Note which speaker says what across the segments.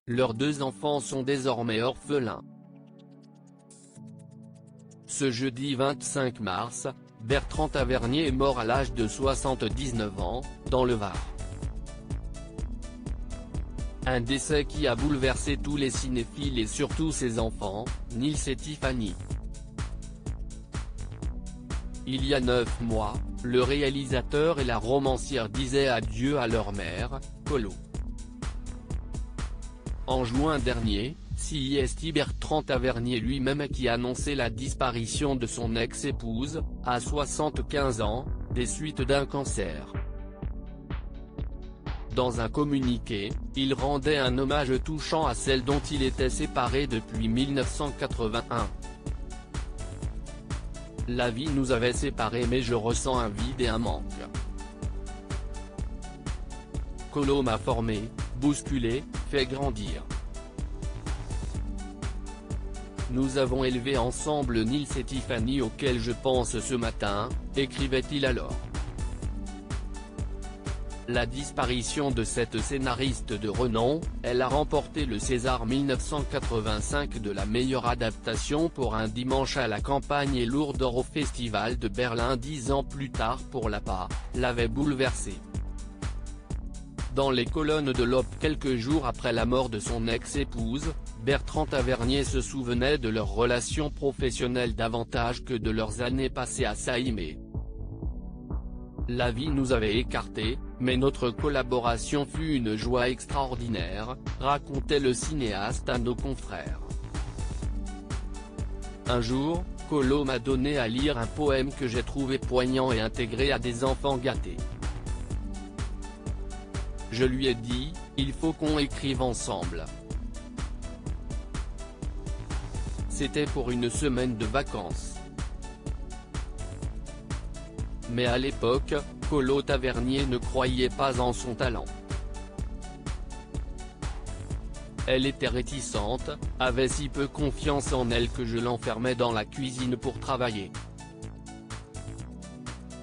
Speaker 1: Leurs 2 enfants sont désormais orphelins. Ce jeudi 25 mars, Bertrand Tavernier est mort à l'âge de 79 ans, dans le Var. Un décès qui a bouleversé tous les cinéphiles et surtout ses enfants, Nils et Tiffany. Il y a 9 mois, le réalisateur et la romancière disaient adieu à leur mère, Colo. En juin dernier, c'est Bertrand Tavernier lui-même qui annonçait la disparition de son ex-épouse, à 75 ans, des suites d'un cancer. Dans un communiqué, il rendait un hommage touchant à celle dont il était séparé depuis 1981. La vie nous avait séparés mais je ressens un vide et un manque. Colo m'a formé, bousculé, fait grandir. Nous avons élevé ensemble Nils et Tiffany auxquels je pense ce matin, écrivait-il alors. La disparition de cette scénariste de renom, elle a remporté le César 1985 de la meilleure adaptation pour Un dimanche à la campagne et l'Ours d'or au Festival de Berlin 10 ans plus tard pour La Pas, l'avait bouleversé. Dans les colonnes de l'Op quelques jours après la mort de son ex-épouse, Bertrand Tavernier se souvenait de leur relation professionnelle davantage que de leurs années passées à s'aimer. La vie nous avait écartés, mais notre collaboration fut une joie extraordinaire, racontait le cinéaste à nos confrères. Un jour, Colo m'a donné à lire un poème que j'ai trouvé poignant et intégré à des enfants gâtés. Je lui ai dit, il faut qu'on écrive ensemble. C'était pour une semaine de vacances. Mais à l'époque, Colo Tavernier ne croyait pas en son talent. Elle était réticente, avait si peu confiance en elle que je l'enfermais dans la cuisine pour travailler.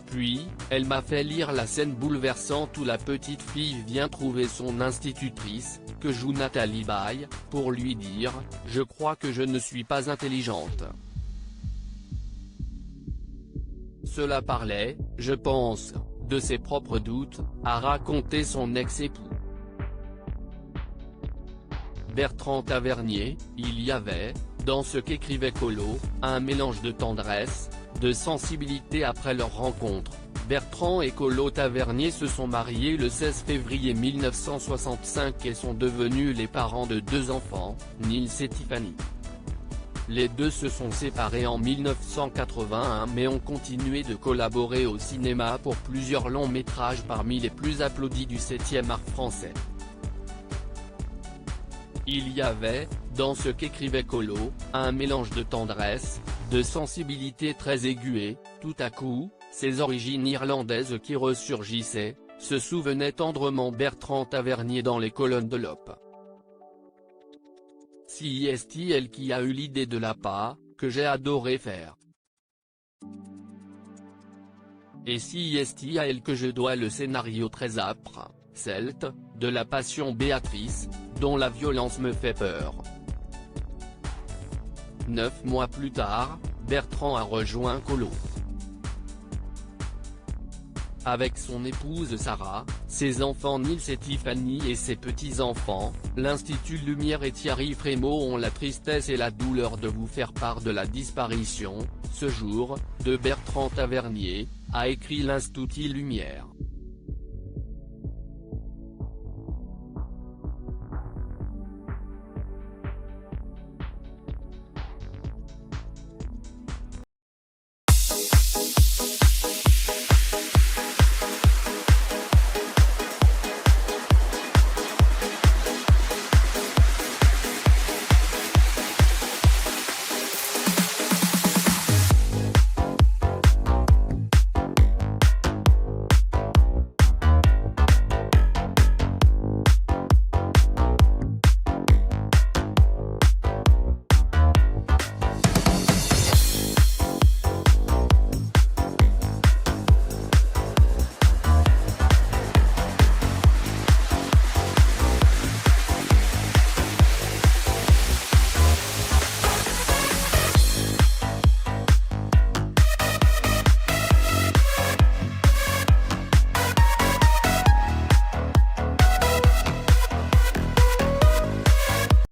Speaker 1: Puis, elle m'a fait lire la scène bouleversante où la petite fille vient trouver son institutrice, que joue Nathalie Baye, pour lui dire « Je crois que je ne suis pas intelligente ». Cela parlait, je pense, de ses propres doutes, a raconté son ex-époux. Bertrand Tavernier, il y avait, dans ce qu'écrivait Colo, un mélange de tendresse, de sensibilité après leur rencontre. Bertrand et Colo Tavernier se sont mariés le 16 février 1965 et sont devenus les parents de 2 enfants, Nils et Tiffany. Les deux se sont séparés en 1981 mais ont continué de collaborer au cinéma pour plusieurs longs métrages parmi les plus applaudis du 7e art français. Il y avait, dans ce qu'écrivait Colo, un mélange de tendresse, de sensibilité très aiguë, tout à coup, ses origines irlandaises qui ressurgissaient, se souvenait tendrement Bertrand Tavernier dans les colonnes de l'Op. C'est elle qui a eu l'idée de La Pas, que j'ai adoré faire. Et c'est à elle que je dois le scénario très âpre, celte, de La Passion Béatrice, dont la violence me fait peur. 9 mois plus tard, Bertrand a rejoint Colo. Avec son épouse Sarah, ses enfants Nils et Tiffany et ses petits-enfants, l'Institut Lumière et Thierry Frémaux ont la tristesse et la douleur de vous faire part de la disparition, ce jour, de Bertrand Tavernier, a écrit l'Institut Lumière.